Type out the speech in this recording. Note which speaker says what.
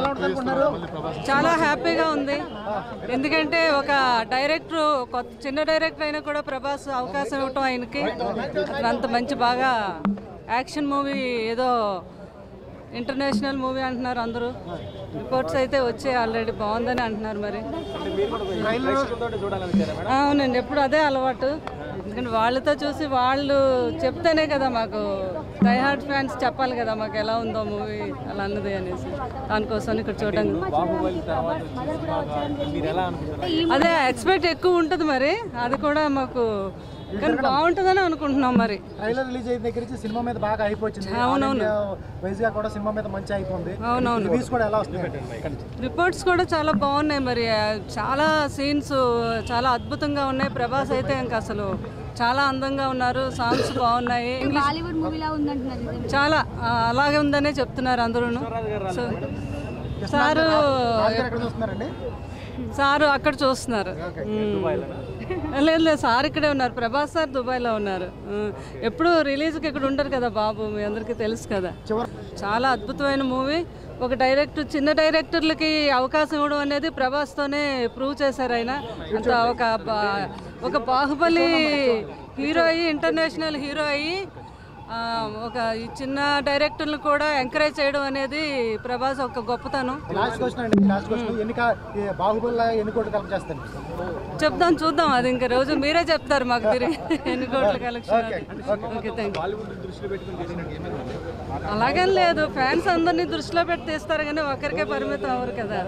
Speaker 1: ఎలా ఉంటుంది అనుకుంటున్నారు?
Speaker 2: చాలా హ్యాపీగా ఉంది. ఎందుకంటే ఒక డైరెక్టర్ చిన్న డైరెక్టర్ అయినా కూడా ప్రభాస్ అవకాశం ఇవ్వటం ఆయనకి అంత మంచి బాగా యాక్షన్ మూవీ ఏదో ఇంటర్నేషనల్ మూవీ అంటున్నారు అందరూ. రిపోర్ట్స్ అయితే వచ్చాయి ఆల్రెడీ, బాగుందని అంటున్నారు. మరి అవునండి, ఎప్పుడు అదే అలవాటు. ఎందుకంటే వాళ్ళతో చూసి వాళ్ళు చెప్తేనే కదా మాకు డై హార్ట్ ఫ్యాన్స్ చెప్పాలి కదా మాకు ఎలా ఉందో మూవీ అలా అన్నది అనేసి, దానికోసం ఇక్కడ చూడడానికి అదే ఎక్స్పెక్ట్ ఎక్కువ ఉంటుంది. మరి అది కూడా మాకు కానీ బాగుంటుందని అనుకుంటున్నాం. మరి
Speaker 1: ట్రైలర్ రిలీజ్ అయిన దగ్గర నుంచి సినిమా మీద బాగా అయిపోయింది.
Speaker 2: అవునవును,
Speaker 1: వైజ్గా కూడా సినిమా మీద మంచి అయిపోయింది.
Speaker 2: అవునవును,
Speaker 1: రివ్యూస్ కూడా ఎలా వస్తాయి?
Speaker 2: రిపోర్ట్స్ కూడా చాలా బాగున్నాయి. మరి చాలా సీన్స్ చాలా అద్భుతంగా ఉన్నాయి. ప్రభాస్ అయితే ఇంకా అసలు చాలా అందంగా ఉన్నారు. సాంగ్స్ బాగున్నాయి. చాలా అలాగే ఉందనే చెప్తున్నారు అందరూ. సారు అక్కడ చూస్తున్నారు. లేదు లేదు, సార్ ఇక్కడే ఉన్నారు. ప్రభాస్ సార్ దుబాయ్లో ఉన్నారు. ఎప్పుడు రిలీజ్కి ఇక్కడ ఉంటారు కదా బాబు, మీ అందరికీ తెలుసు కదా. చాలా అద్భుతమైన మూవీ. ఒక డైరెక్టర్ చిన్న డైరెక్టర్లకి అవకాశం ఇవ్వడం అనేది ప్రభాస్తోనే ప్రూవ్ చేశారు. ఆయన అంత ఒక బాహుబలి హీరో అయ్యి ఇంటర్నేషనల్ హీరో అయ్యి ఒక ఈ చిన్న డైరెక్టర్లు కూడా ఎంకరేజ్ చేయడం అనేది ప్రభాస్ ఒక గొప్పతనం. చెప్దాం, చూద్దాం. అది ఇంకా రోజు మీరే చెప్తారు మాకు తిరిగి ఎన్ని కోట్ల కలెక్షన్. Okay, thank you. అలాగని లేదు, ఫ్యాన్స్ అందరినీ దృష్టిలో పెట్టి తీస్తారు కానీ ఒకరికే పరిమితం అవ్వరు కదా.